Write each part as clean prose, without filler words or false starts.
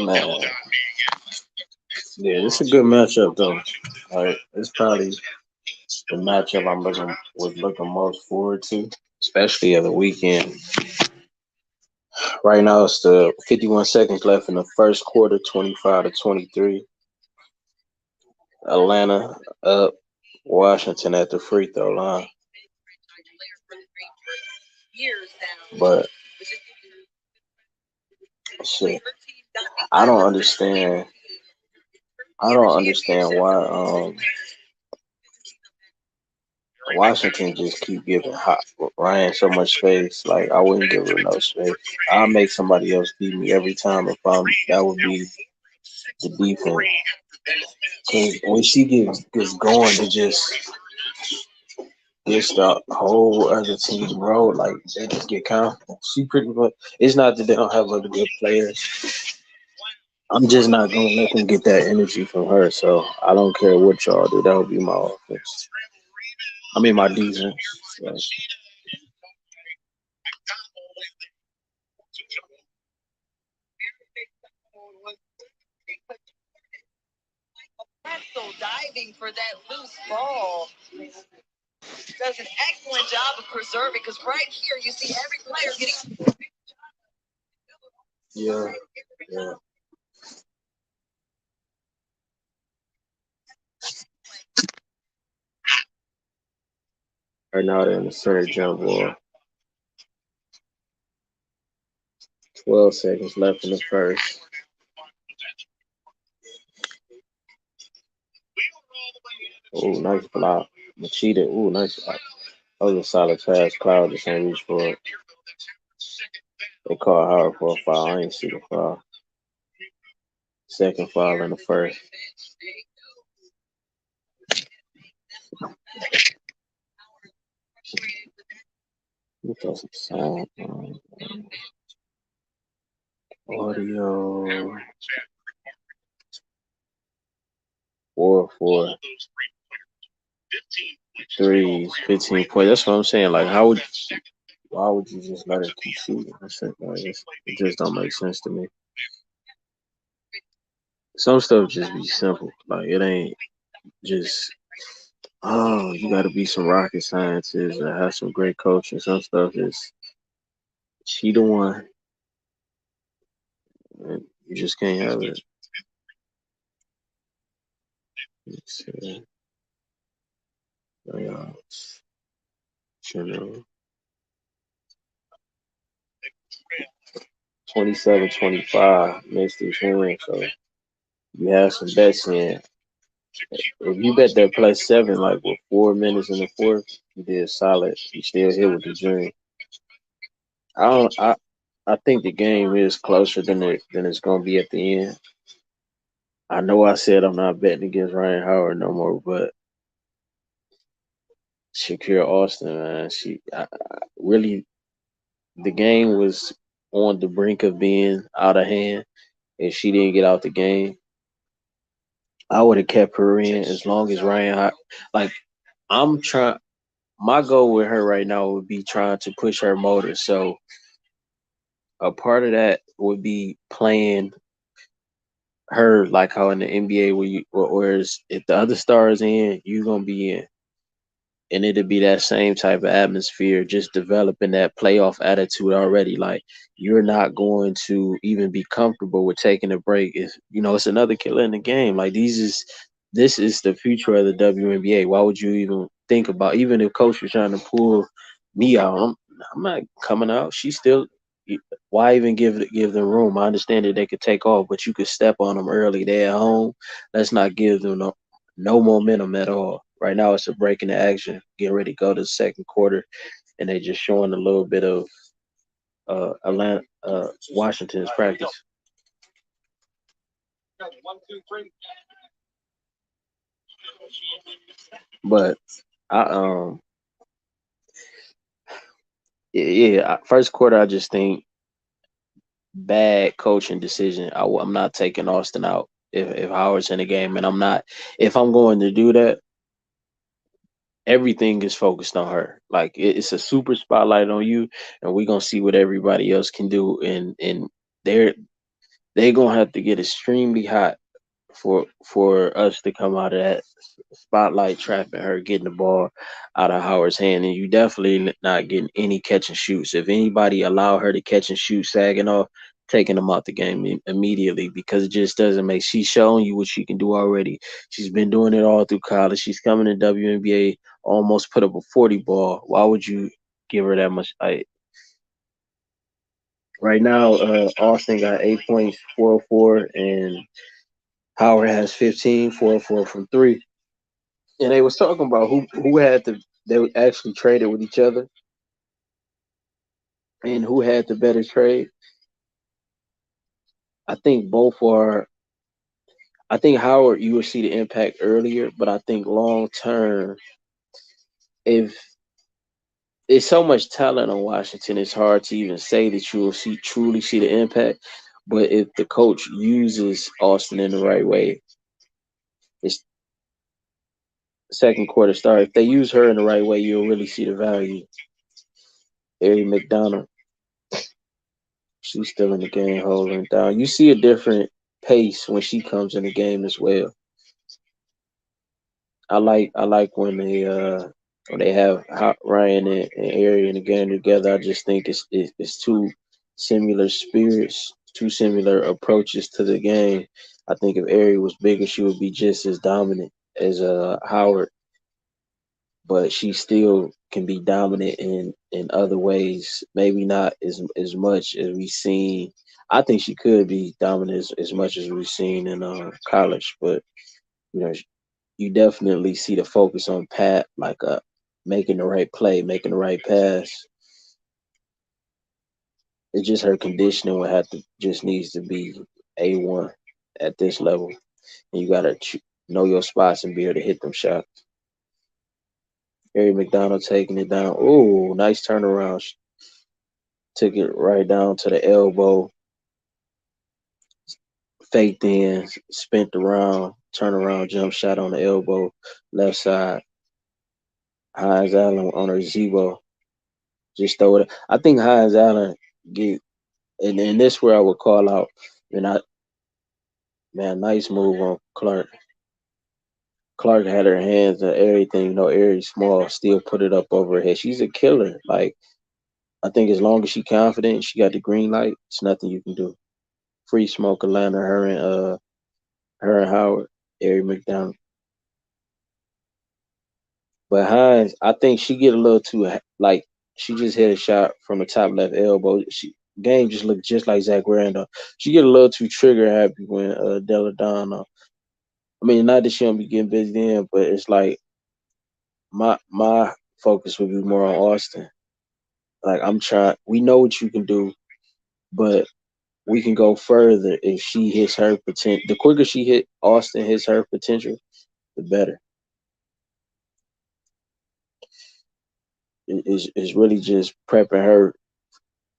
Man, yeah, this is a good matchup though. Like, it's probably the matchup was looking most forward to, especially at the weekend. Right now, it's the 51 seconds left in the first quarter, 25-23. Atlanta up, Washington at the free throw line. But shit, I don't understand. I don't understand why Washington just keep giving Ryan so much space. Like, I wouldn't give her no space. I'll make somebody else beat me every time if that would be the defense. Cause when she gets going to just gets the whole other team road, like they just get confident. She pretty much, it's not that they don't have other good players. I'm just not gonna let them get that energy from her. So I don't care what y'all do. That would be my offense. I mean my defense. So, yeah, yeah. Right now they're in the center jump ball. 12 seconds left in the first. Ooh, nice block. Machida. Ooh, nice block. That was a solid pass. Cloud just ain't reach for it. They called Howard for a foul. I ain't see the foul. Second foul in the first. Let me throw some sound on. Audio. 4 threes, 15 points. That's what I'm saying. Like, why would you just let her keep shooting? It just don't make sense to me. Some stuff just be simple. Like, it ain't just, oh, you got to be some rocket scientists or have some great coaching. Some stuff is, she the one. And you just can't have it. Let's see. Playoffs. General. 27-25. Missed his win. So you have some bets in. If you bet that +7, like with 4 minutes in the fourth, you did solid. You still here with the dream. I don't. I think the game is closer than it's gonna be at the end. I know I said I'm not betting against Ryan Howard no more, but Shakira Austin, man, really the game was on the brink of being out of hand, and she didn't get out the game. I would have kept her in as long as like I'm trying. My goal with her right now would be trying to push her motor. So a part of that would be playing her like how in the NBA whereas if the other star is in, you're gonna be in. And it'll be that same type of atmosphere, just developing that playoff attitude already. Like you're not going to even be comfortable with taking a break. It's another killer in the game. Like this is the future of the WNBA. Why would you even think about even if coach was trying to pull me out? I'm not coming out. She's still. Why even give them room? I understand that they could take off, but you could step on them early. They're at home. Let's not give them no momentum at all. Right now, it's a break in the action, getting ready to go to the second quarter, and they just showing a little bit of Atlanta, Washington's practice. But I yeah, first quarter I just think bad coaching decision. I'm not taking Austin out if Howard's in the game, and I'm not. If I'm going to do that, everything is focused on her. Like it's a super spotlight on you, and we're gonna see what everybody else can do. And they're they gonna have to get extremely hot for us to come out of that spotlight, trapping her, getting the ball out of Howard's hand, and you definitely not getting any catch and shoots. If anybody allow her to catch and shoot, sagging off, taking them out the game immediately, because it just doesn't make. She's showing you what she can do already. She's been doing it all through college. She's coming to WNBA, almost put up a 40 ball. Why would you give her that much? Right now, Austin got 8 points, 404, and Howard has 15, 404 from three. And they was talking about who had the they were actually traded with each other and who had the better trade. I think both are. I think Howard you will see the impact earlier, but I think long term, if it's so much talent on Washington, it's hard to even say that you will see truly see the impact. But if the coach uses Austin in the right way, it's second quarter start. If they use her in the right way, you'll really see the value. Ari McDonald, she's still in the game holding it down. You see a different pace when she comes in the game as well. I like when they have Ryan and Ari in the game together. I just think it's two similar spirits, two similar approaches to the game. I think if Ari was bigger, she would be just as dominant as Howard, but she still can be dominant in other ways. Maybe not as much as we've seen. I think she could be dominant as much as we've seen in college, but you know you definitely see the focus on Pat, like making the right play, making the right pass. It's just her conditioning would have to just needs to be A1 at this level, and you gotta know your spots and be able to hit them shots. Harry McDonald taking it down. Oh, nice turnaround. Took it right down to the elbow, faked in, spent around, turn around, jump shot on the elbow, left side. Hines Allen on her Zebo. Just throw it. I think Hines Allen get, and this where I would call out. And I, man, nice move on Clark. Clark had her hands and everything, Aries small, still put it up over her head. She's a killer. Like, I think as long as she confident, she got the green light, it's nothing you can do. Free smoke Atlanta, her and Howard, Ari McDonald. But Hines, I think she get a little too like she just hit a shot from the top left elbow. She game just looked just like Zach Randolph. She get a little too trigger happy when Della Don. I mean, not that she don't be getting busy in, but it's like my focus would be more on Austin. Like I'm trying. We know what you can do, but we can go further if she hits her potential. The quicker she hit Austin hits her potential, the better. It's really just prepping her.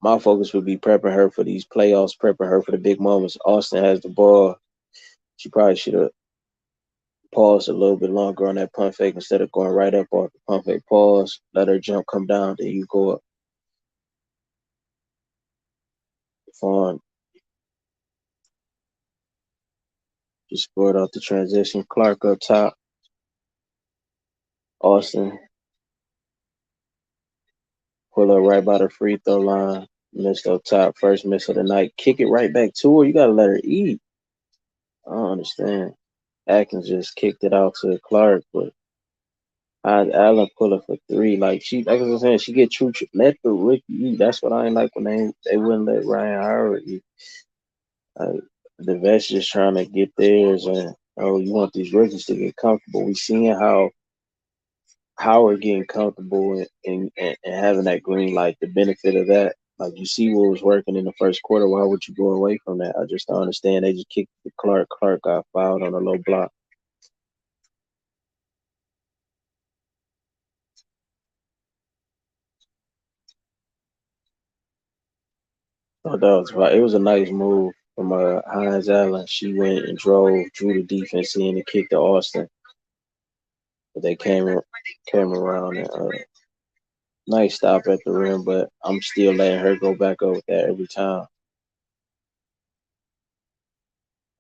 My focus would be prepping her for these playoffs, prepping her for the big moments. Austin has the ball. She probably should have paused a little bit longer on that pump fake instead of going right up off the pump fake. Pause, let her jump come down, then you go up. Fawn just scored off the transition. Clark up top. Austin pull up right by the free throw line. Missed up top. First miss of the night. Kick it right back to her. You gotta let her eat. I don't understand. Atkins just kicked it out to Clark, but Allen pull up for three. Like like I was saying, she get true. Let the rookie eat. That's what I ain't like when they wouldn't let Ryan Howard eat. Like, the vets just trying to get theirs, and you want these rookies to get comfortable. We seeing how Howard getting comfortable and having that green light, the benefit of that. Like you see what was working in the first quarter. Why would you go away from that? I just don't understand. They just kicked the Clark. Clark got fouled on a low block. Oh, that was right. It was a nice move from Hines Allen. She went and drove, drew the defense in, and kicked to Austin. But they came around and nice stop at the rim, but I'm still letting her go back over that every time.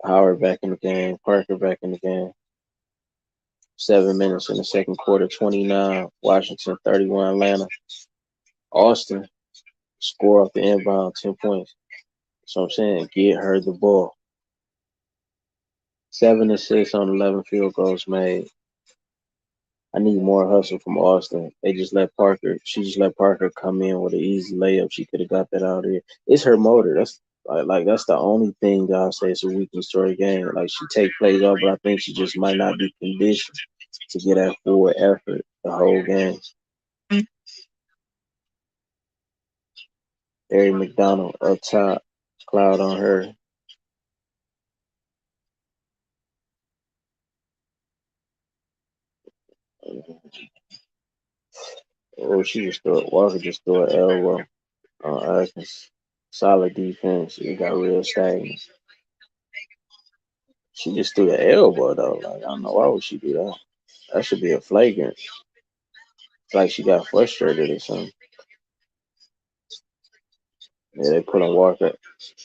Howard back in the game, Parker back in the game. 7 minutes in the second quarter, 29, Washington 31, Atlanta. Austin score off the inbound, 10 points. So I'm saying get her the ball. 7 assists on 11 field goals made. I need more hustle from Austin. She just let Parker come in with an easy layup. She could have got that out of here. It's her motor. That's like that's the only thing that I'll say is a weakness to her game. Like she take plays off, but I think she just might not be conditioned to get that full effort the whole game. Harry McDonald up top, cloud on her. Oh, she just threw it. Walker just threw an elbow on Atkins. Solid defense. It got real stagnant. She just threw the elbow though. Like I don't know why would she do that. That should be a flagrant. It's like she got frustrated or something. Yeah, they put on Walker.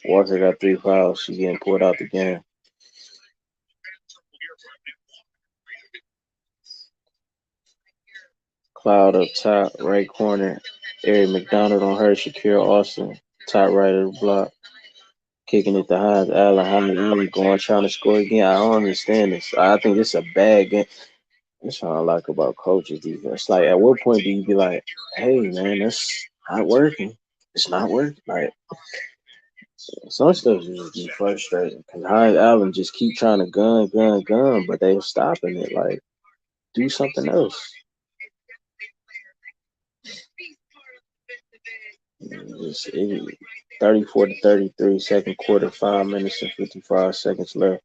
Walker got 3 fouls. She getting pulled out the game. Cloud up top, right corner. Eric McDonald on her. Shakira Austin, top right of the block. Kicking it to Hines Allen. Hines going trying to score again. I don't understand this. I think it's a bad game. That's what I like about coaches defense. Like, at what point do you be like, hey, man, that's not working. It's not working. Like, some stuff just be frustrating because Hines Allen just keep trying to gun, but they're stopping it. Like, do something else. It's 34 to 33, second quarter, 5 minutes and 55 seconds left.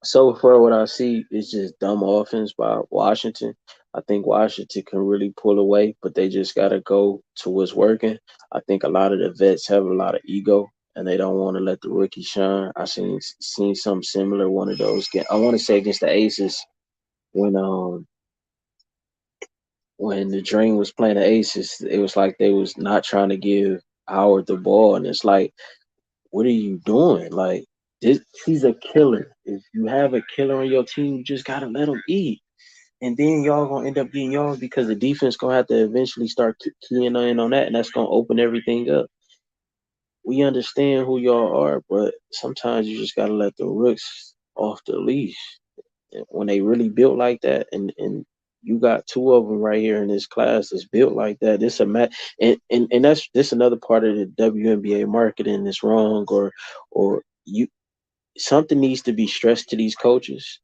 So far, what I see is just dumb offense by Washington. I think Washington can really pull away, but they just got to go to what's working. I think a lot of the vets have a lot of ego, and they don't want to let the rookie shine. I seen something similar one of those. I want to say against the Aces when when the Dream was playing the Aces, it was like they was not trying to give Howard the ball, and it's like, what are you doing? Like he's a killer. If you have a killer on your team, you just gotta let him eat. And then y'all gonna end up getting y'all because the defense gonna have to eventually start keying in on that, and that's gonna open everything up. We understand who y'all are, but sometimes you just gotta let the rooks off the leash. When they really built like that, and you got two of them right here in this class that's built like that. It's a match, and that's another part of the WNBA marketing is wrong, or you something needs to be stressed to these coaches.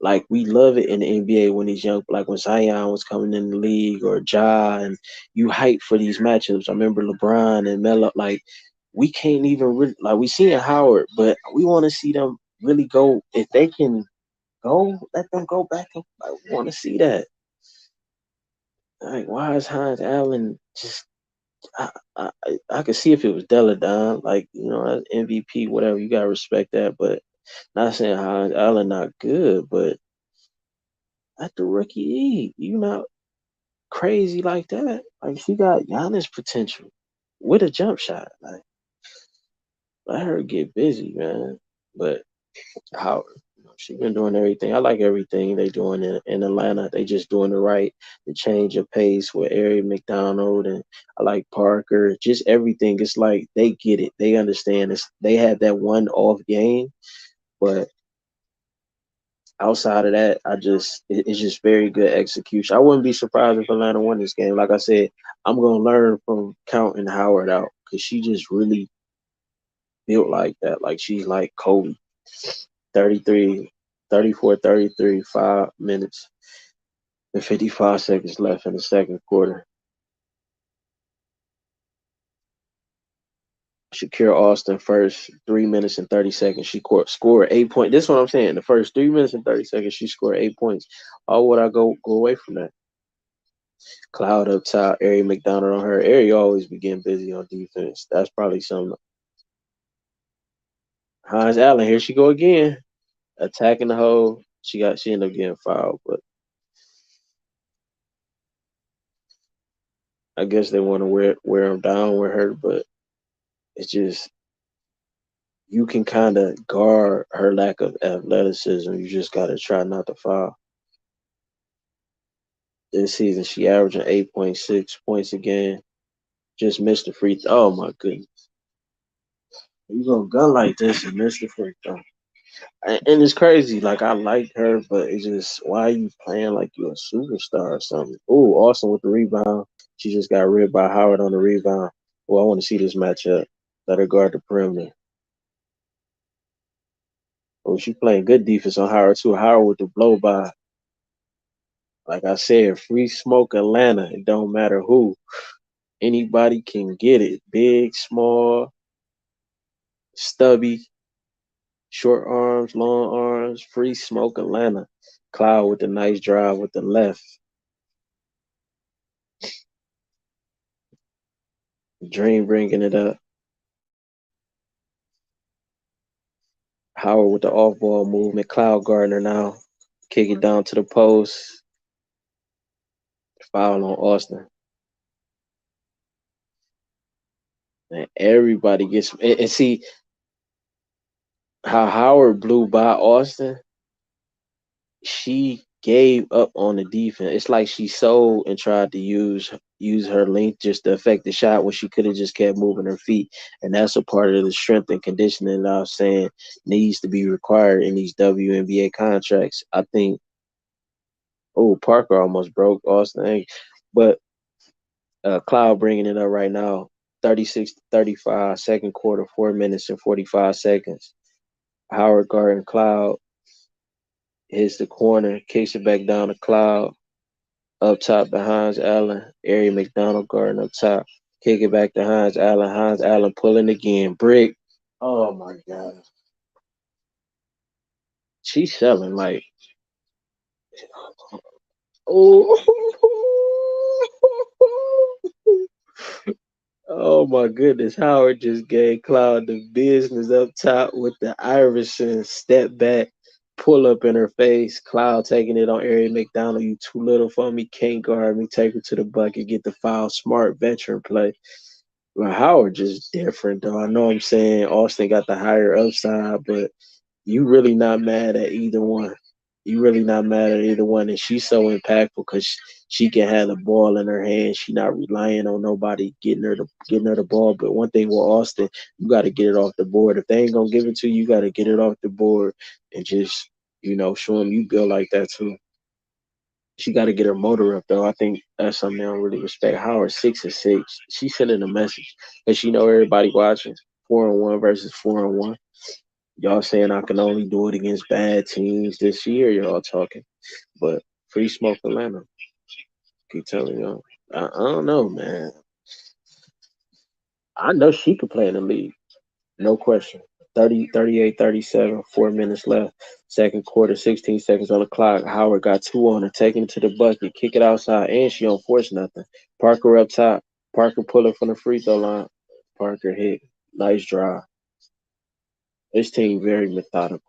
Like we love it in the NBA when these young, like when Zion was coming in the league or Ja, and you hype for these matchups. I remember LeBron and Melo. Like we can't even really like we seeing Howard, but we want to see them really go if they can go. Let them go back. I want to see that. Like why is Hines Allen just? I could see if it was Deladon, like MVP, whatever. You gotta respect that, but not saying Hines Allen not good, but at the rookie league, you not crazy like that. Like she got Giannis potential with a jump shot. Like let her get busy, man. But how she been doing everything. I like everything they doing in Atlanta. They just doing the change of pace with Ari McDonald, and I like Parker. Just everything. It's like they get it. They understand this. They had that one off game, but outside of that, it's just very good execution. I wouldn't be surprised if Atlanta won this game. Like I said, I'm gonna learn from counting Howard out because she just really built like that. Like she's like Kobe. 33, 34, 33, 5 minutes and 55 seconds left in the second quarter. Shakira Austin first 3 minutes and 30 seconds. She scored 8 points. This is what I'm saying. The first 3 minutes and 30 seconds, she scored 8 points. Why would I go away from that? Cloud up top, Ari McDonald on her. Ari always be getting busy on defense. That's probably something. Hines Allen, here she go again. Attacking the hole. She ended up getting fouled, but I guess they want to wear him down with her. But it's just you can kind of guard her lack of athleticism. You just got to try not to foul. This season, she averaging 8.6 points a game. Just missed the free throw. Oh my goodness. You gonna gun like this and miss the free throw. And it's crazy. Like I like her, but it's just why are you playing like you're a superstar or something? Oh, Austin with the rebound. She just got ripped by Howard on the rebound. Well, I want to see this matchup. Let her guard the perimeter. Oh, she playing good defense on Howard too. Howard with the blow by. Like I said, free smoke Atlanta. It don't matter who. Anybody can get it. Big, small, stubby, short arms, long arms, free smoke Atlanta. Cloud with the nice drive with the left. Dream bringing it up. Howard with the off ball movement. Cloud Gardner now. Kick it down to the post. Foul on Austin. And everybody gets and see how Howard blew by Austin. She gave up on the defense. It's like she sold and tried to use her length just to affect the shot when she could have just kept moving her feet. And that's a part of the strength and conditioning that I'm saying needs to be required in these WNBA contracts. I think Parker almost broke Austin. But Cloud bringing it up right now. 36-35, second quarter, 4 minutes and 45 seconds. Howard guarding Cloud, hits the corner, kicks it back down to Cloud. Up top behind Allen. Ari McDonald guarding up top. Kick it back to Hines Allen. Hines Allen pulling again. Brick. Oh my God. She's selling like, oh, oh my goodness. Howard just gave Cloud the business up top with the Iverson step back, pull up in her face. Cloud taking it on Ari McDonald. You too little for me. Can't guard me. Take her to the bucket. Get the foul. Smart veteran play. Well, Howard just different though. I know I'm saying Austin got the higher upside, but you really not mad at either one. You really not mad at either one, and she's so impactful because she can have the ball in her hand. She not relying on nobody getting her the ball. But one thing with Austin, you got to get it off the board. If they ain't gonna give it to you, you got to get it off the board and just show them you build like that too. She got to get her motor up though. I think that's something I don't really respect. Howard 6 and 6. She's sending a message, and she know everybody watching. 4-1 versus 4-1. Y'all saying I can only do it against bad teams this year. Y'all talking, but free smoke Atlanta. Keep telling y'all. I don't know, man. I know she could play in the league. No question. 30, 38, 37, 4 minutes left. Second quarter, 16 seconds on the clock. Howard got two on her, taking it to the bucket, kick it outside, and she don't force nothing. Parker up top. Parker pull it from the free throw line. Parker hit. Nice drive. This team very methodical.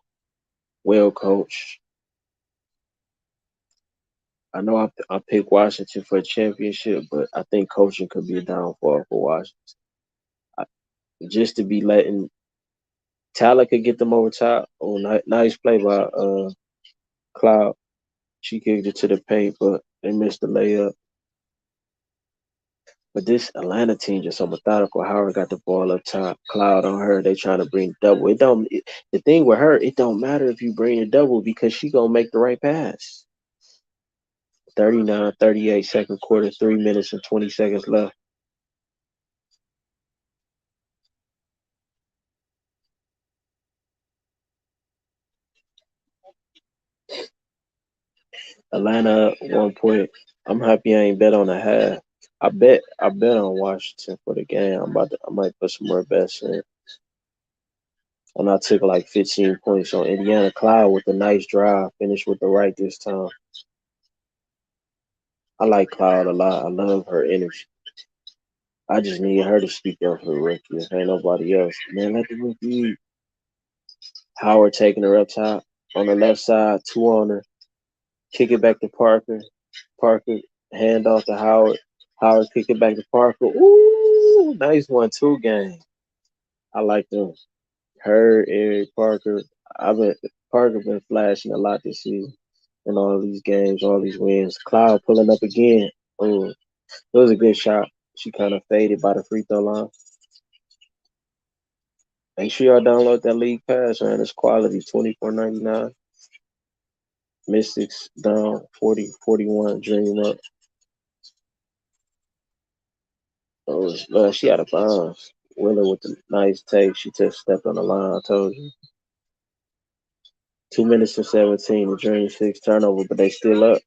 Well coached. I know I picked Washington for a championship, but I think coaching could be a downfall for Washington. I, just to be letting Tyler could get them over top. Oh, nice play by Cloud. She kicked it to the paint, but they missed the layup. But this Atlanta team just so methodical. Howard got the ball up top. Cloud on her. They trying to bring double. The thing with her, it don't matter if you bring a double because she gonna make the right pass. 39-38, second quarter, 3 minutes and 20 seconds left. Atlanta 1 point. I'm happy I ain't bet on the half. I bet on Washington for the game. I might put some more bets in. And I took like 15 points on Indiana. Cloud with a nice drive. Finished with the right this time. I like Cloud a lot. I love her energy. I just need her to speak up for the rookie. If ain't nobody else. Man, let the rookie eat. Howard taking her up top. on the left side, two on her. Kick it back to Parker. Parker hand off to Howard. Howard kick it back to Parker. Ooh, nice 1-2 game. I like them. Her, Eric, Parker. I've been Parker been flashing a lot this season in all these games, all these wins. Cloud pulling up again. Oh, it was a good shot. She kind of faded by the free throw line. Make sure y'all download that league pass, man. It's quality, 24.99. Mystics down 40-41. Dream up. Oh, she out of bounds. Wheeler with the nice take. She just stepped on the line. I told you. 2 minutes and 17. The Dream 6 turnover, but they still up.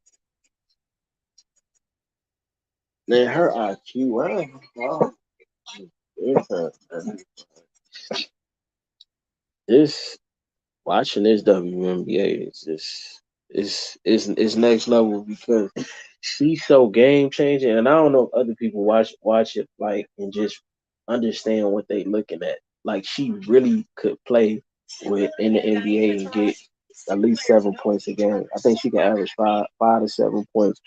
Man, her IQ, wow. This watching this WNBA is just it's next level because she's so game changing, and I don't know if other people watch it like and just understand what they looking at. Like she really could play with in the NBA and get at least 7 points a game. I think she can average five to 7 points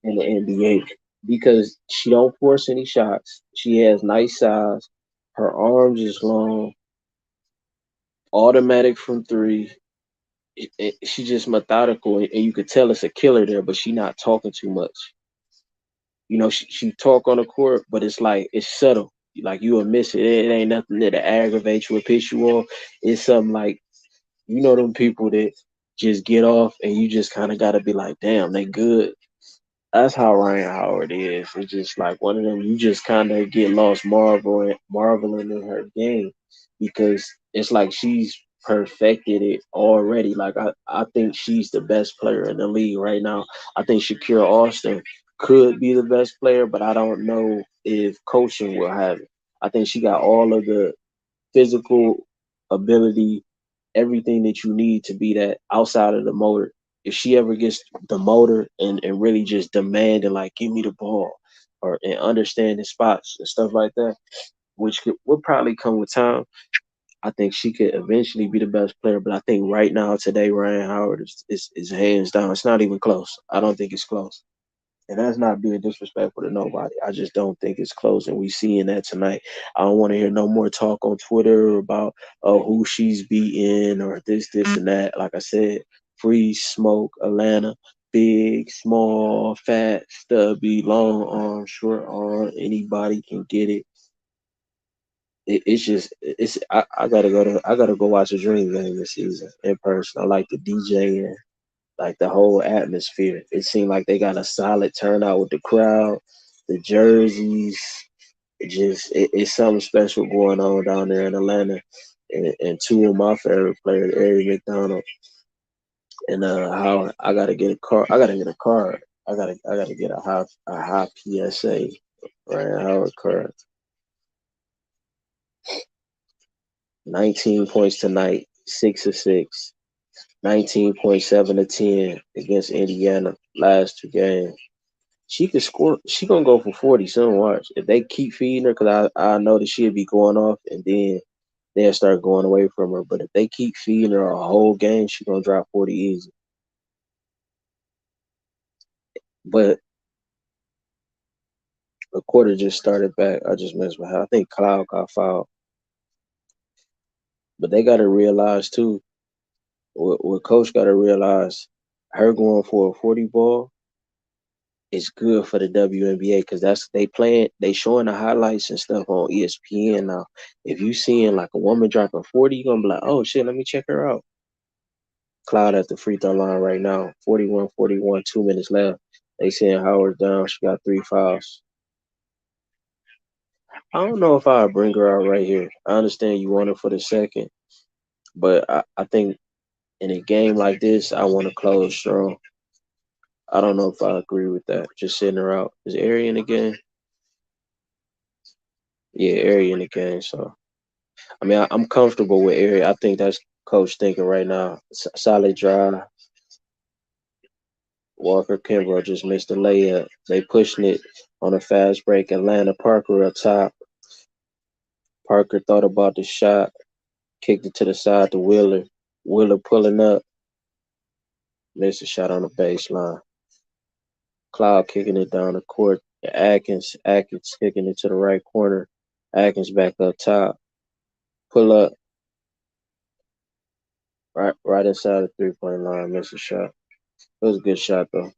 in the NBA because she don't force any shots. She has nice size. Her arms is long, automatic from three. She's just methodical, and you could tell it's a killer there, but she not talking too much. You know, she talk on the court, but it's like it's subtle. Like you will miss it. It ain't nothing that aggravate you or piss you off. It's something like them people that just get off, and you just kind of gotta be like, damn, they good. That's how Ryan Howard is. It's just like one of them. You just kind of get lost marveling in her game because it's like she's perfected it already. Like I think she's the best player in the league right now. I think Shakira Austin could be the best player, but I don't know if coaching will have it. I think she got all of the physical ability, everything that you need to be that outside of the motor. If she ever gets the motor and really just demand and like give me the ball or and understand the spots and stuff like that, which would probably come with time. I think she could eventually be the best player, but I think right now today Ryan Howard is hands down. It's not even close. I don't think it's close. And that's not being disrespectful to nobody. I just don't think it's close, and we seeing that tonight. I don't want to hear no more talk on Twitter about who she's beating or this, and that. Like I said, free smoke, Atlanta, big, small, fat, stubby, long arm, short arm. Anybody can get it. It's just I gotta go watch a Dream game this season in person. I like the DJ, like the whole atmosphere. It seemed like they got a solid turnout with the crowd, the jerseys. It's something special going on down there in Atlanta. And two of my favorite players, Ari McDonald and Howard. I gotta get a car. I gotta get a card. I gotta get a high PSA Ryan Howard card. 19 points tonight, 6 of 6. 19.7 to 10 against Indiana last two games. She could score. She gonna go for 40 soon. Watch if they keep feeding her, cause I know that she'll be going off, and then they'll start going away from her. But if they keep feeding her a whole game, she gonna drop 40 easy. But the quarter just started back. I just messed with her. I think Cloud got fouled, but they gotta realize too. What coach gotta realize, her going for a 40 ball is good for the WNBA because that's they showing the highlights and stuff on ESPN now. If you seeing like a woman dropping 40, you're gonna be like, oh shit, let me check her out. Cloud at the free throw line right now, 41-41, 2 minutes left. They saying Howard's down. She got 3 fouls. I don't know if I'll bring her out right here. I understand you want her for the second, but I think in a game like this, I want to close strong. I don't know if I agree with that. Just sitting her out. Is Ari in the game? Yeah, Ari in the game. So I mean, I'm comfortable with Ari. I think that's coach thinking right now. Solid drive. Walker Kimbrough just missed the layup. They pushing it on a fast break. Atlanta Parker up top. Parker thought about the shot, kicked it to the side to Wheeler. Wheeler pulling up. Missed a shot on the baseline. Cloud kicking it down the court. Atkins kicking it to the right corner. Atkins back up top. Pull up right inside the 3-point line. Missed a shot. It was a good shot though.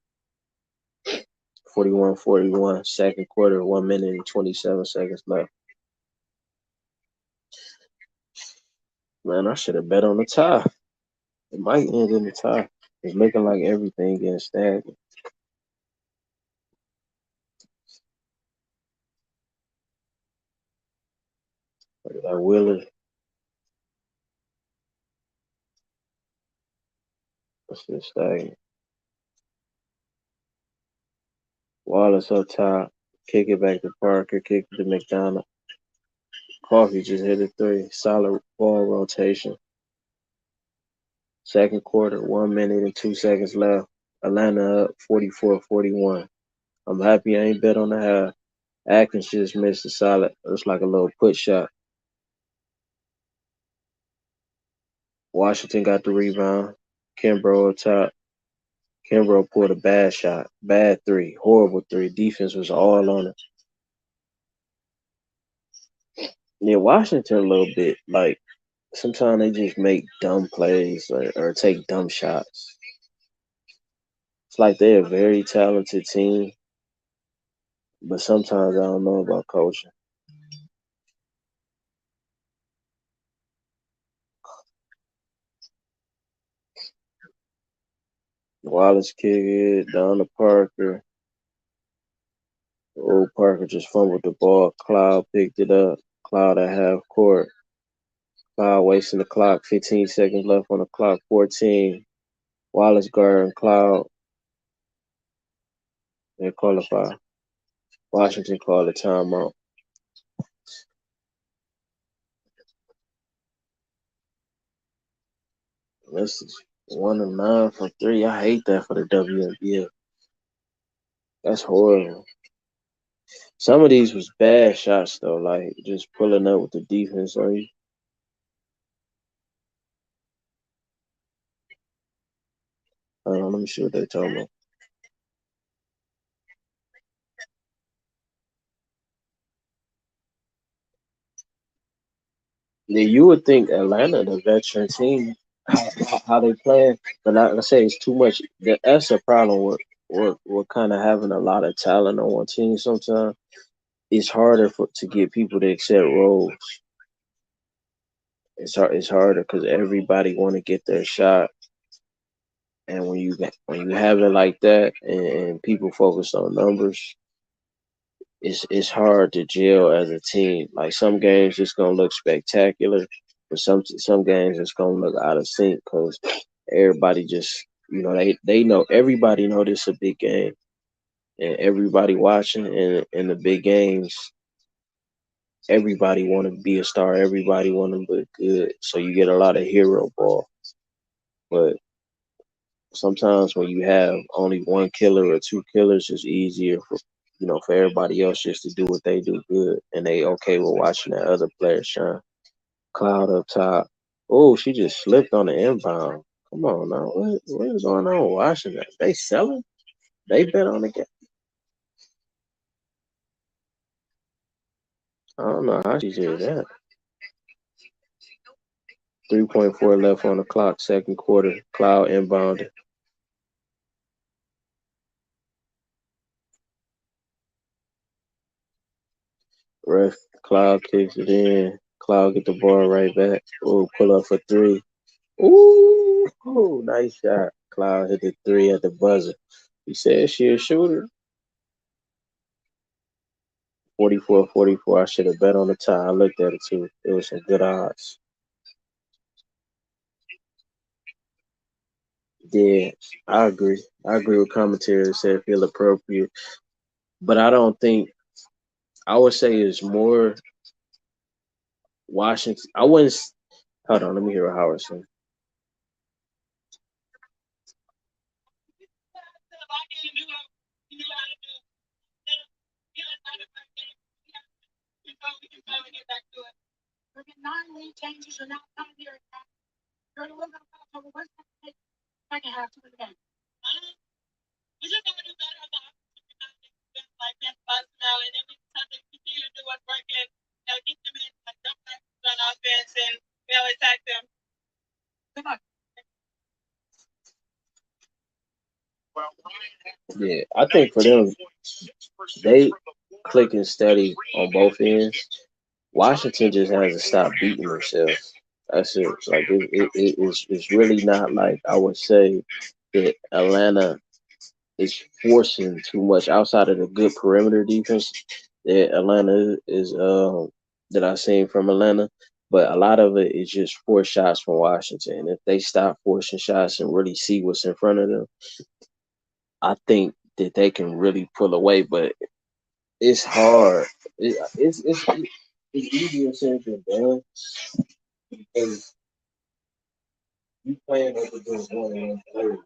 41-41. Second quarter. 1 minute and 27 seconds left. Man, I should have bet on the tie. It might end in the tie. It's looking like everything getting stagnant. Look at that Willard. That's just stagnant. Wallace up top. Kick it back to Parker. Kick it to McDonald. Coffee just hit a three. Solid ball rotation. Second quarter, 1 minute and 2 seconds left. Atlanta up 44-41. I'm happy I ain't bet on the half. Atkins just missed a solid. It's like a little put shot. Washington got the rebound. Kimbrough up top. Kimbrough pulled a bad shot. Bad three. Horrible three. Defense was all on it. Yeah, Washington a little bit. Like, sometimes they just make dumb plays or take dumb shots. It's like they're a very talented team, but sometimes I don't know about coaching. Wallace kick it down to Parker. Old Parker just fumbled the ball. Cloud picked it up. Cloud at half court. Cloud wasting the clock. 15 seconds left on the clock. 14. Wallace guarding Cloud. They qualify. Washington called a timeout. This is 1 of 9 from three. I hate that for the WNBA. That's horrible. Some of these was bad shots though, like just pulling up with the defense on you. Hold on, let me see what they talking about. Yeah, you would think Atlanta, the veteran team, how they playing, but like I say, it's too much. That's a problem with kind of having a lot of talent on one team. Sometimes it's harder to get people to accept roles. It's harder because everybody want to get their shot, and when you have it like that, and people focus on numbers, it's hard to gel as a team. Like some games it's gonna look spectacular, but some games it's gonna look out of sync because everybody just they know everybody know this a big game and everybody watching and in the big games everybody want to be a star, everybody want to look good, so you get a lot of hero ball. But sometimes when you have only one killer or two killers, it's easier for everybody else just to do what they do good, and they okay with watching that other player shine. Cloud up top. Oh, she just slipped on the inbound. Come on now, what is going on with Washington? They selling? They bet on the game. I don't know how she did that. 3.4 left on the clock, second quarter. Cloud inbound. Ref Cloud kicks it in. Cloud get the ball right back. Oh, pull up for three. Ooh, nice shot. Cloud hit the three at the buzzer. He said she a shooter. 44-44. I should have bet on the tie. I looked at it too. It was some good odds. Yeah, I agree. I agree with commentary that said feel appropriate. But I don't think I would say it's more Washington. I wouldn't hold on, let me hear what Howard said. Yeah, I think for them, they clicking steady on both ends. Washington just has to stop beating themselves. That's it. Like it's really not like I would say that Atlanta is forcing too much outside of the good perimeter defense that Atlanta is that I've seen from Atlanta. But a lot of it is just forced shots from Washington. If they stop forcing shots and really see what's in front of them, I think that they can really pull away. But it's hard. It's easier said than done because you playing up against one players.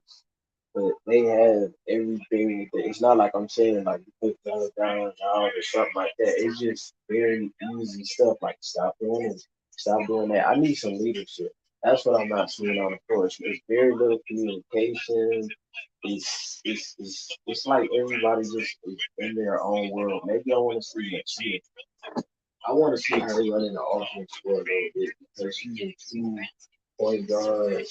But they have everything. It's not like I'm saying like you put down or something like that. It's just very easy stuff. Like stop doing this, stop doing that. I need some leadership. That's what I'm not seeing on the court. There's very little communication. It's like everybody just is in their own world. Maybe I want to see that shit. I want to see how they run in the offense for a little bit because she's a two point guard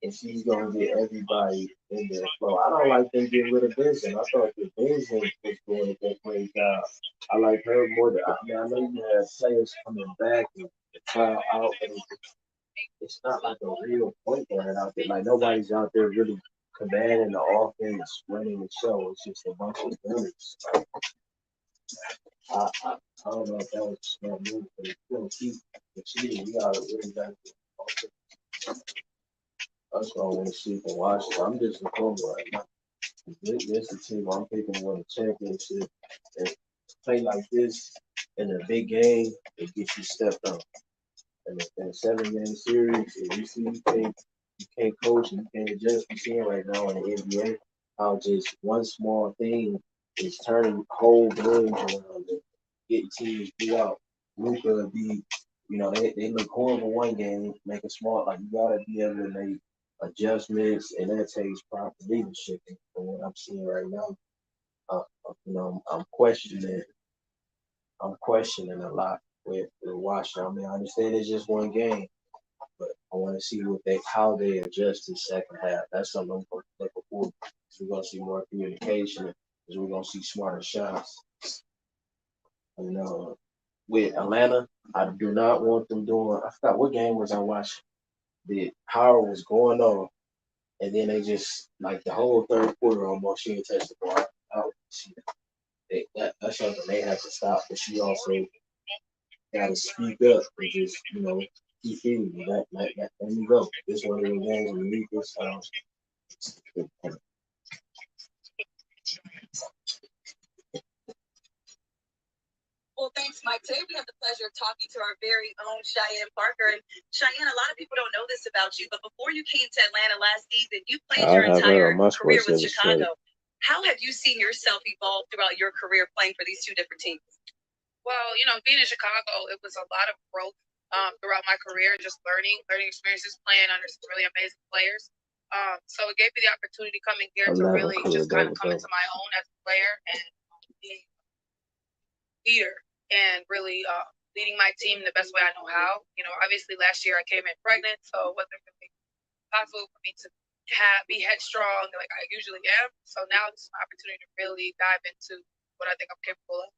and she's gonna get everybody in their flow. I don't like them getting rid of Benson. I thought that Benson was doing a good play job. I like her more than I mean. I know you have players coming back and try out, but it's not like a real point guard out there. Like nobody's out there really commanding the offense, running the show. It's just a bunch of gunners. I don't know if that was a smart move, but it's still keep the cheating. We gotta really back. That's what I want to see from Washington. I'm just informed right now. This is a team I'm picking to win the championship. And play like this in a big game, it gets you stepped up. And in a 7 game series, if you see you can't coach and you can't adjust, you're seeing right now in the NBA how just one small thing is turning whole games around and getting teams blew out. Luka be, they look horrible one game, make a small like you gotta be able to make adjustments, and that takes proper leadership. And from what I'm seeing right now, I'm questioning. I'm questioning a lot with Washington. I mean, I understand it's just one game, but I want to see how they adjust in the second half. That's something I'm looking forward to. We're gonna see more communication. We're gonna see smarter shots. You know, with Atlanta, I do not want them doing. I forgot what game was I watching. The Howard was going on, and then they just like the whole third quarter almost she didn't touch the ball. That's something they have to stop. But she also got to speak up and just keep feeding me. Let me go. This one of the games we need this. Well, thanks, Mike. Today we have the pleasure of talking to our very own Cheyenne Parker. And Cheyenne, a lot of people don't know this about you, but before you came to Atlanta last season, you played your entire career with Chicago. How have you seen yourself evolve throughout your career playing for these two different teams? Well, being in Chicago, it was a lot of growth throughout my career, just learning experiences, playing under some really amazing players. So it gave me the opportunity coming here to really just kind of come into my own as a player and be a leader and really leading my team the best way I know how. Obviously last year I came in pregnant, so it wasn't really possible for me to be headstrong like I usually am. So now this is my opportunity to really dive into what I think I'm capable of.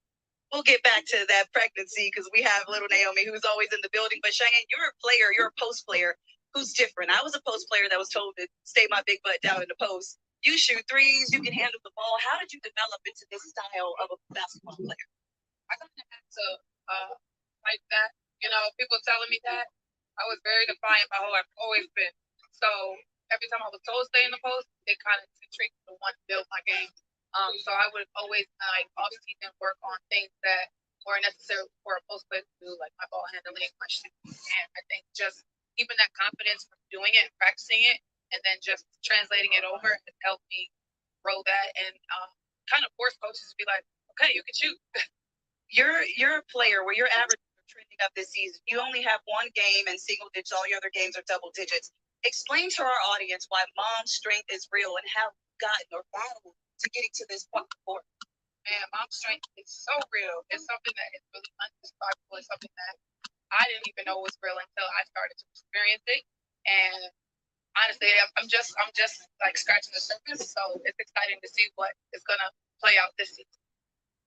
We'll get back to that pregnancy because we have little Naomi who's always in the building. But Cheyenne, you're a player, you're a post player who's different. I was a post player that was told to stay my big butt down in the post. You shoot threes, you can handle the ball. How did you develop into this style of a basketball player? I kind of had to like that. People telling me that. I was very defiant about who I've always been. So every time I was told stay in the post, it kind of intrigued me to want to build my game. So I would always off season work on things that were necessary for a post player to do, like my ball handling, my shooting, and I think just keeping that confidence from doing it, practicing it, and then just translating it over has helped me grow that and kind of force coaches to be like, okay, you can shoot. You're a player where your average are trending up this season. You only have one game and single digits. All your other games are double digits. Explain to our audience why mom's strength is real and how you've gotten or battled to getting to this point before? Man, mom strength is so real. It's something that is really undescribable. It's something that I didn't even know was real until I started to experience it. And honestly, I'm just like scratching the surface. So it's exciting to see what is gonna play out this season.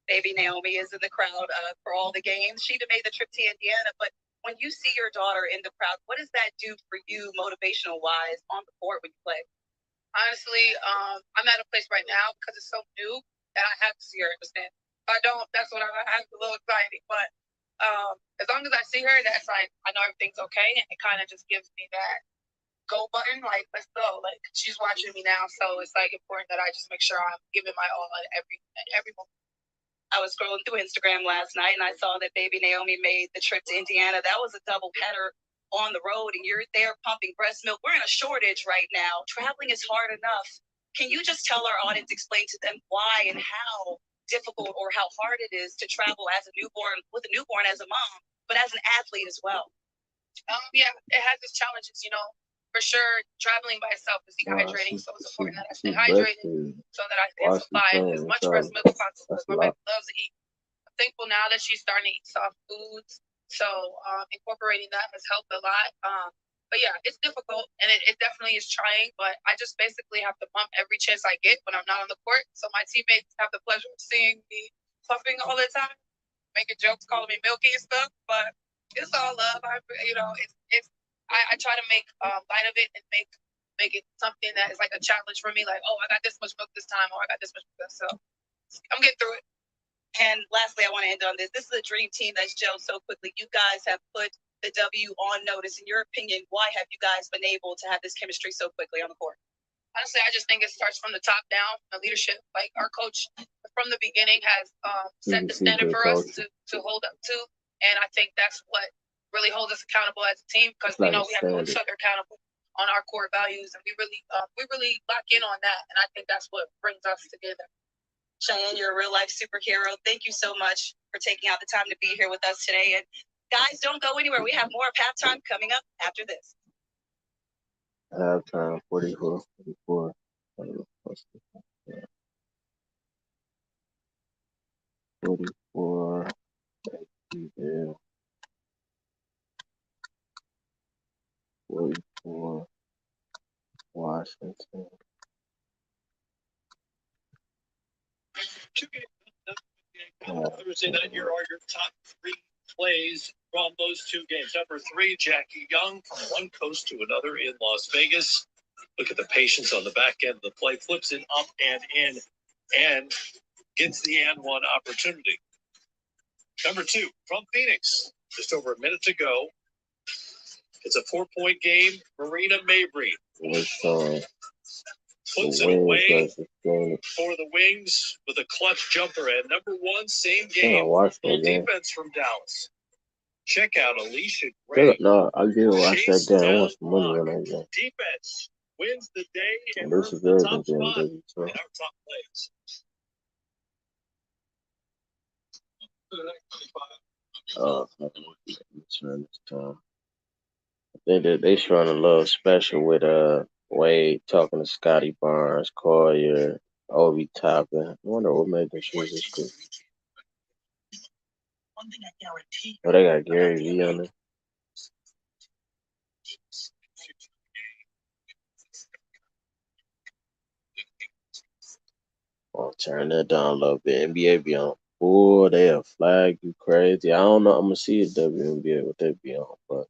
Baby Naomi is in the crowd for all the games. She made the trip to Indiana, but when you see your daughter in the crowd, what does that do for you motivational wise on the court when you play? Honestly, I'm at a place right now because it's so new that I have to see her understand. If I don't, that's what I have a little anxiety. But as long as I see her, that's like I know everything's okay, and it kind of just gives me that go button. Like let's go. Like she's watching me now, so it's like important that I just make sure I'm giving my all at every moment. I was scrolling through Instagram last night and I saw that baby Naomi made the trip to Indiana. That was a double header on the road, and you're there pumping breast milk. We're in a shortage right now. Traveling is hard enough. Can you just tell our audience, explain to them why and how difficult or how hard it is to travel as a newborn, with a newborn as a mom, but as an athlete as well? Yeah, it has its challenges, for sure. Traveling by itself is dehydrating, so it's important that I stay hydrated so that I can supply as much breast milk as possible because my baby loves to eat. I'm thankful now that she's starting to eat soft foods, so incorporating that has helped a lot. But yeah, it's difficult and it definitely is trying, but I just basically have to pump every chance I get when I'm not on the court. So my teammates have the pleasure of seeing me puffing all the time, making jokes, calling me Milky and stuff, but it's all love. I try to make light of it and make it something that is like a challenge for me. Like, oh, I got this much milk this time, or I got this much milk. So I'm getting through it. And lastly, I want to end on this. This is a dream team that's gelled so quickly. You guys have put the W on notice. In your opinion, why have you guys been able to have this chemistry so quickly on the court? Honestly, I just think it starts from the top down, the leadership. Like our coach from the beginning has set the standard for us to hold up to. And I think that's what really holds us accountable as a team because we know we have to hold each other accountable on our core values. And we really lock in on that. And I think that's what brings us together. Cheyenne, you're a real life superhero. Thank you so much for taking out the time to be here with us today. And guys, don't go anywhere. We have more of Halftime coming up after this. Halftime 44. 44. Yeah. 44. Washington. Thursday night, here are your top three plays from those two games. Number 3, Jackie Young from one coast to another in Las Vegas. Look at the patience on the back end of the play. Flips it up and in and gets the and one opportunity. Number 2, from Phoenix. Just over a minute to go. It's a 4-point game. Marina Mabry. Puts it away for the Wings with a clutch jumper. And number 1, same game. Defense from Dallas. Check out Alicia Gray. No, I did watch that game. I want some money on that game. Defense wins the day and this is the top spot in our top plays. I think that they showing a little special with Wade talking to Scotty Barnes, Collier, Obi Toppin. I wonder what made them choose this group. Oh, they got Gary V on it. I'll turn that down a little bit. NBA be on. Boy, they'll flag you crazy. I don't know. I'm gonna see a WNBA what they be on, but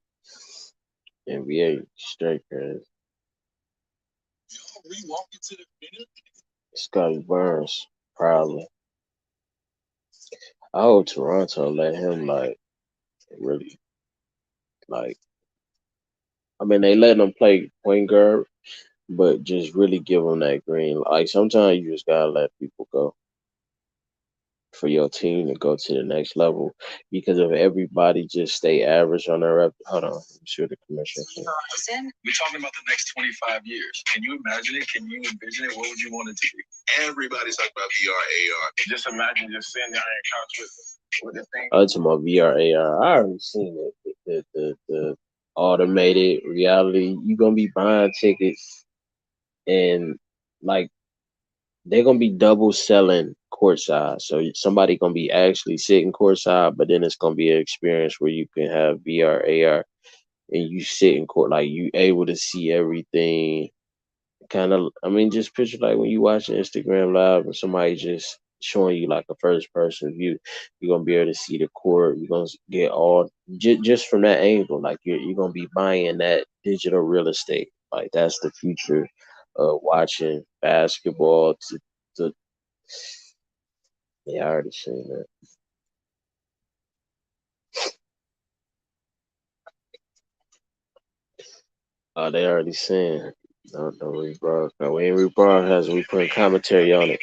NBA straight crazy. Scotty Barnes, probably. I hope Toronto let him really I mean they let him play point guard, but just really give him that green. Like sometimes you just gotta let people go for your team to go to the next level. Because if everybody just stay average on their rep, hold on, I'm sure the commissioner. We're talking about the next 25 years. Can you imagine it? Can you envision it? What would you want it to be? Everybody's talking about VRAR. Just imagine just sitting down on couch with the thing. Oh, it's about VRAR. I already seen it. The automated reality. You're gonna be buying tickets and like they're gonna be double selling courtside. So somebody gonna be actually sitting courtside, but then it's gonna be an experience where you can have VR, AR, and you sit in court, like you able to see everything. Kind of, I mean, just picture like when you watch Instagram Live and somebody just showing you like a first person view. You're gonna be able to see the court. You're gonna get all just from that angle. Like you're gonna be buying that digital real estate. Like that's the future of watching basketball. To yeah, I already seen that. Oh, they already seen. No, rebroadcast. We ain't rebroadcast. We putting commentary on it.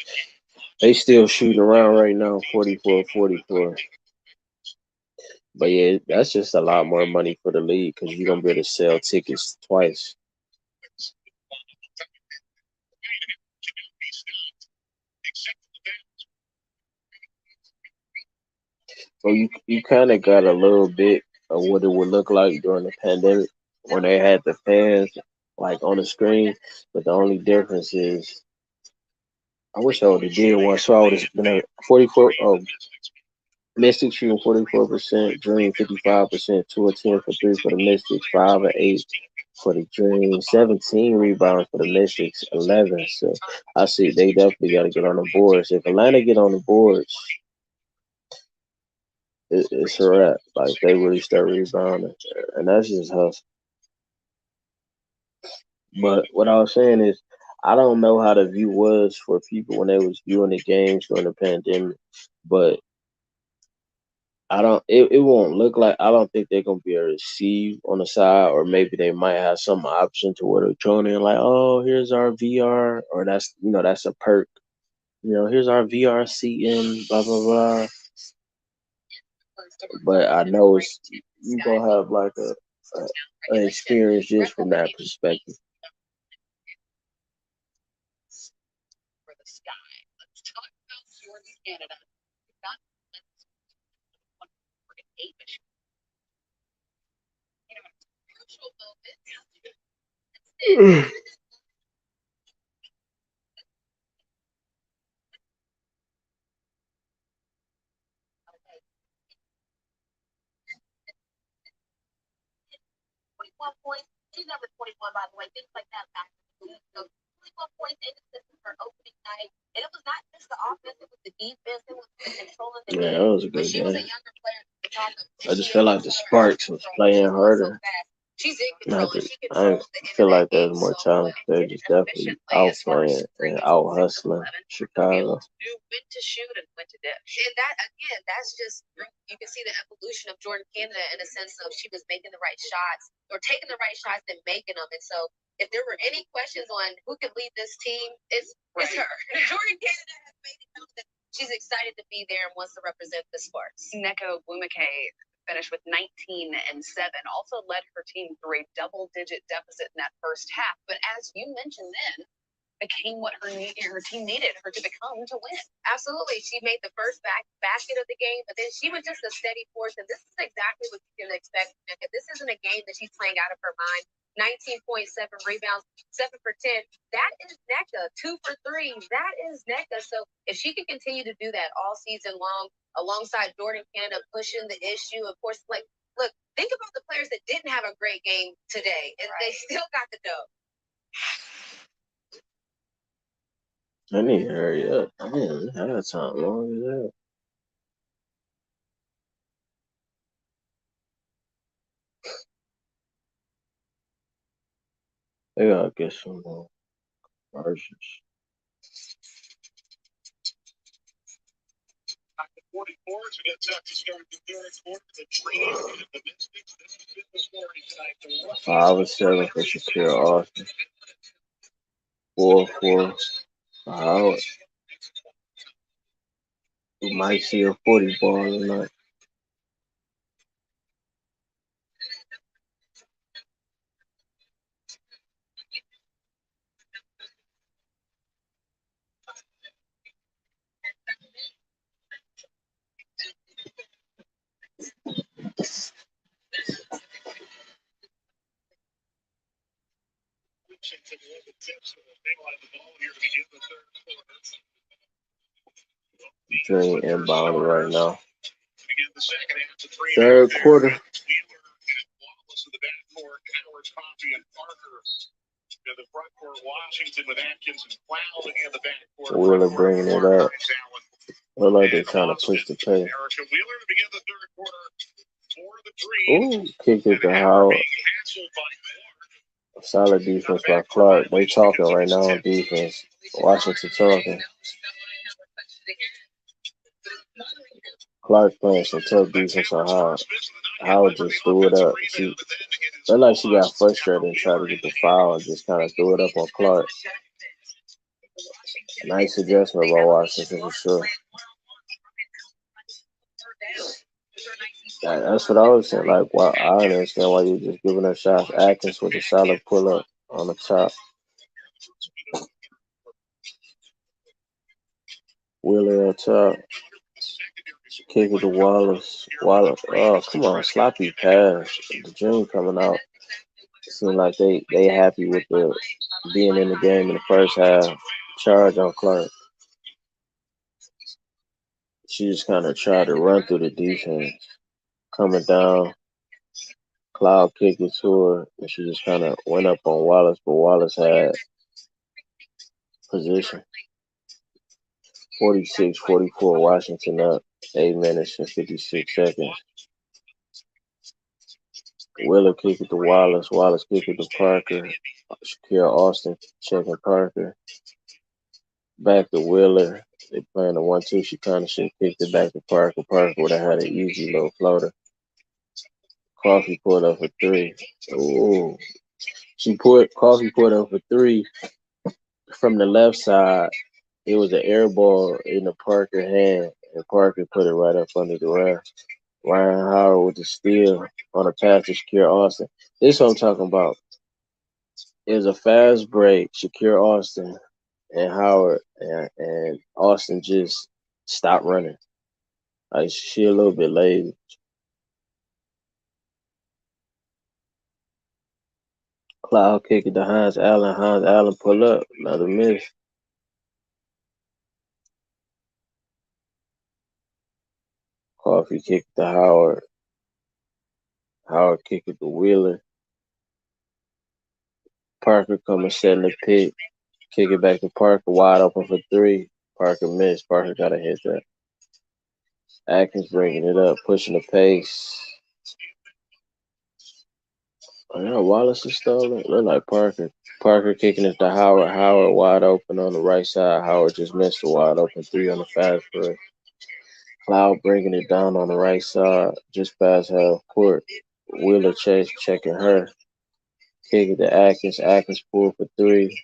They still shooting around right now, 44-44. But yeah, that's just a lot more money for the league because you're gonna be able to sell tickets twice. So you kind of got a little bit of what it would look like during the pandemic when they had the fans like on the screen, but the only difference is I wish I would have did one, so I would have been at 44. Mystics shooting 44%, Dream 55%, 2 of 10 for 3 for the Mystics, 5 of 8 for the Dream, 17 rebounds for the Mystics, 11. So I see they definitely got to get on the boards. If Atlanta get on the boards, it's a wrap. Like they really start rebounding, and that's just hustle. But what I was saying is, I don't know how the view was for people when they was viewing the games during the pandemic, but I don't. It won't look like. I don't think they're gonna be able to see you on the side, or maybe they might have some option to where they're showing in like, oh, here's our VR, or that's a perk. Here's our VR seating, blah blah blah. But I know you gonna have like an experience just from that perspective. Points. She's number 21, by the way. Things like that. So 21 points, 8 assists for opening night. And it was not just the offense, it was the defense. It was controlling the game. Yeah, that was a good She game. was a younger player. I just feel like the Sparks was playing harder. She's in Not control. that, She I controls the feel end of like that there's game more so talent. well. They're just definitely outplaying and out hustling Chicago. Knew when to shoot and when to dish. And that, again, that's just, you can see the evolution of Jordan Canada in a sense of she was making the right shots or taking the right shots and making them. And so if there were any questions on who could lead this team, it's her. Jordan Canada has made it known that she's excited to be there and wants to represent the Sparks. Neko Bumake finished with 19 and 7, also led her team through a double-digit deficit in that first half. But as you mentioned then, became what her team needed her to become to win. Absolutely. She made the first basket of the game, but then she was just a steady force. And this is exactly what you can expect. This isn't a game that she's playing out of her mind. 19.7 rebounds, 7 for 10. That is NECA. 2 for 3. That is NECA. So if she can continue to do that all season long, alongside Jordan Canada pushing the issue, of course, look, think about the players that didn't have a great game today, and they still got the dub. I need to hurry up. Man, that time long as hell. They gotta get some more versions. 44 to get set to start the third quarter. The Dream and the Mystics. This has been the scoring tonight. 5 of 7 for Shakira Austin. 4-4 for Howard. We might see a 40 ball tonight. Dream inbound right now. Third quarter. Wheeler bringing it up. Look like they're trying to push the pace. Ooh, kick it to Howard. Solid defense by Clark. They talking right now on defense. Washington talking. Clark playing some tough defense on Howard. Howard just threw it up. She looked like she got frustrated and tried to get the foul and just kind of threw it up on Clark. Nice adjustment by Washington for sure. That's what I was saying. Like, I don't understand why you're just giving her shots. Atkins with a solid pull up on the top. Wheeler on top. Kick it to Wallace. Wallace. Oh, come on. Sloppy pass. The dream coming out. It seems like they happy with the being in the game in the first half. Charge on Clark. She just kind of tried to run through the defense. Coming down. Cloud kicked it to her. And she just kind of went up on Wallace. But Wallace had position. 46-44. Washington up. 8 minutes and 56 seconds. Wheeler kick it to Wallace. Wallace kick it to Parker. Shakira Austin checking Parker. Back to Wheeler. They playing the 1-2. She kind of should have kicked it back to Parker. Parker would have had an easy little floater. Coffee pulled up for 3. Ooh. Coffee pulled up for 3 from the left side. It was an air ball in the Parker hand, and Parker put it right up under the ref. Ryan Howard with the steal on a pass to Shakira Austin. This is what I'm talking about. It was a fast break. Shakira Austin and Howard and Austin just stopped running. Like, she a little bit lazy. Cloud kick it to Hines Allen. Hines Allen pull up. Another miss. Coffee kick it to Howard. Howard kick it to Wheeler. Parker coming setting the pick. Kick it back to Parker. Wide open for 3. Parker missed. Parker got to hit that. Atkins bringing it up. Pushing the pace. Oh, yeah, Wallace is stolen. Look like Parker. Parker kicking it to Howard. Howard wide open on the right side. Howard just missed a wide open 3 on the fast break. Cloud bringing it down on the right side, just past half court. Wheeler Chase checking her. Kick it to Atkins. Atkins pulled for 3.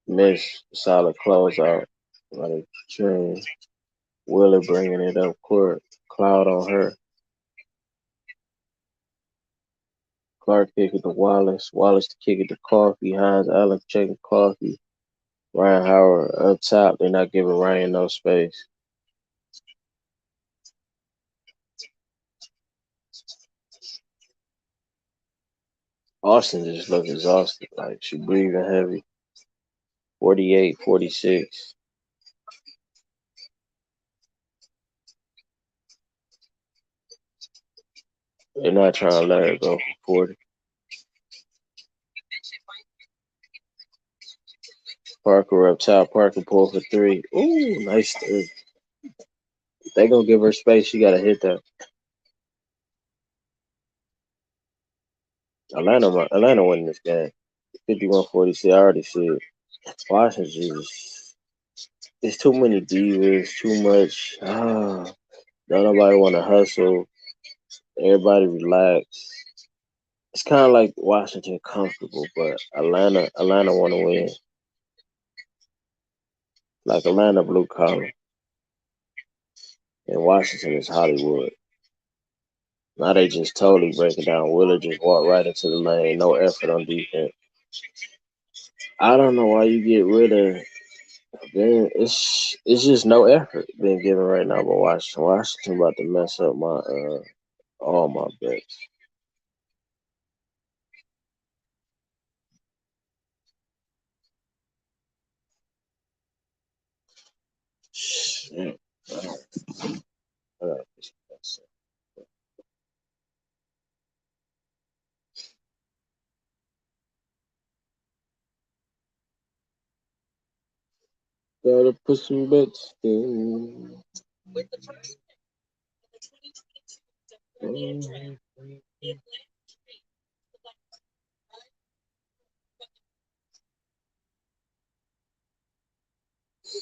Miss. Solid closeout. Like Dream. Wheeler bringing it up court. Cloud on her. Clark kick it to Wallace. Wallace to kick it to Coffee. Hines Allen checking Coffee. Ryan Howard up top. They're not giving Ryan no space. Austin just looked exhausted. Like, she breathing heavy. 48-46. They're not trying to let her go for 40. Parker up top. Parker pulled for 3. Ooh, nice 3. If they gonna give her space, she gotta hit that. Atlanta winning this game. 51-46. I already see it. Washington, Jesus. There's too many divas, too much. Don't nobody want to hustle. Everybody relax. It's kind of like Washington comfortable, but Atlanta want to win. Like Atlanta blue collar. And Washington is Hollywood. Now they just totally break it down. Wheeler just walked right into the lane. No effort on defense. I don't know why you get rid of. It's just no effort being given right now by Washington. Washington about to mess up my all my bets. Gotta put some bets in. With the first pick in the 2022 WNBA draft, the Atlanta Dream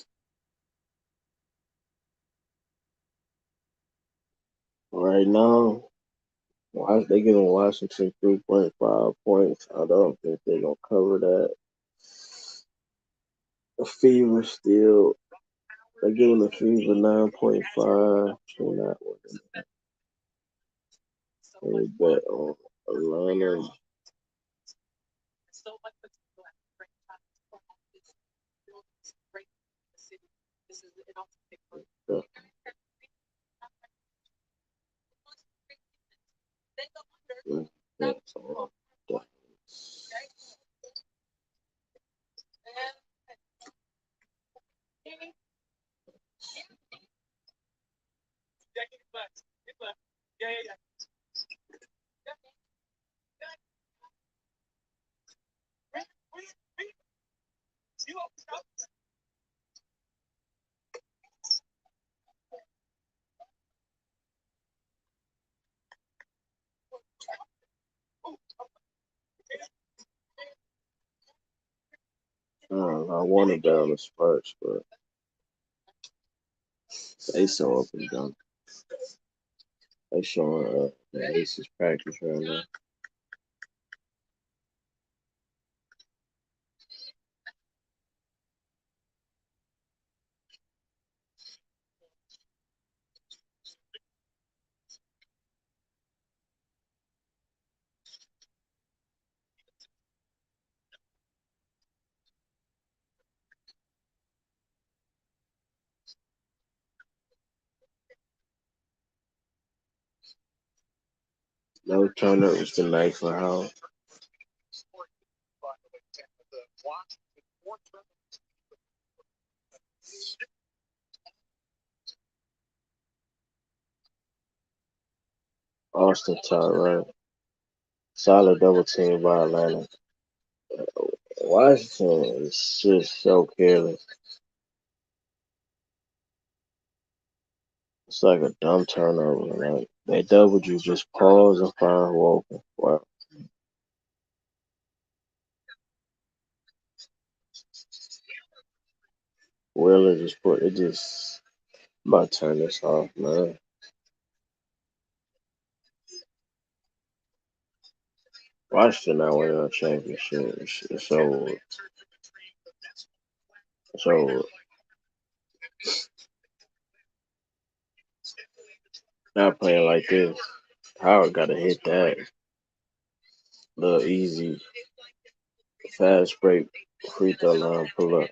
select Right now, they giving Washington 3.5 points. I don't think they're gonna cover that. The Fever still. They're giving the Fever 9.5. They're not working. They bet on Atlanta. so much potential at the great time for this building this great city. This is an also big for Yeah. Yeah. I wanted down the Spurs, but they so up and down. They showing the Aces practice right now. No turnovers tonight for Howard. Austin top right. Solid double team by Atlanta. Washington is just so careless. It's like a dumb turnover. Like they doubled you, just pause and find who open. Wow. Wheeler just put it just I'm about to turn this off, man. Washington not winning a championship. It's over. It's over. Not playing like this. Howard gotta hit that. Little easy, fast break, free throw line pull up.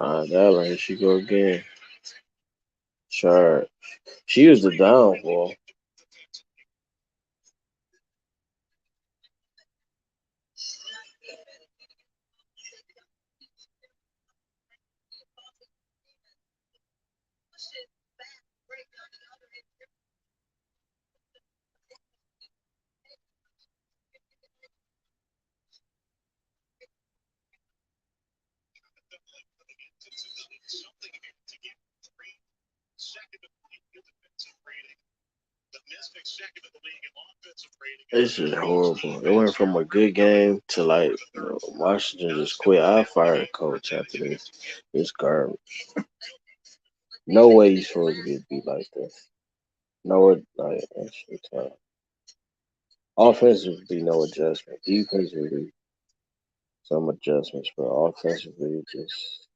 Allen, here she go again. Sure. She was the downfall. This is horrible. It went from a good game to like Washington just quit. I fired coach after this. It's garbage. No way you supposed to get beat like this. No, like actually tough. Offensively, no adjustment. Defensively, some adjustments, but offensively, just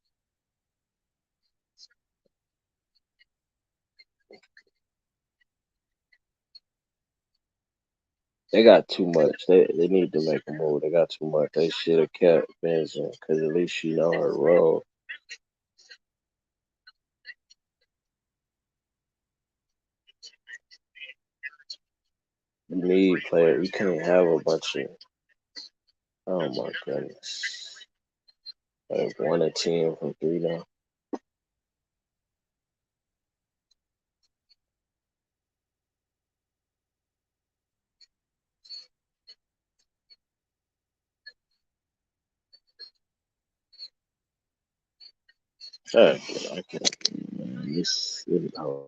they got too much. They need to make a move. They got too much. They should have kept Benson because at least she know her role. You need player. You can't have a bunch of. Oh my goodness. Like 1 and 10 from 3 now. I can't. Man, this is hard.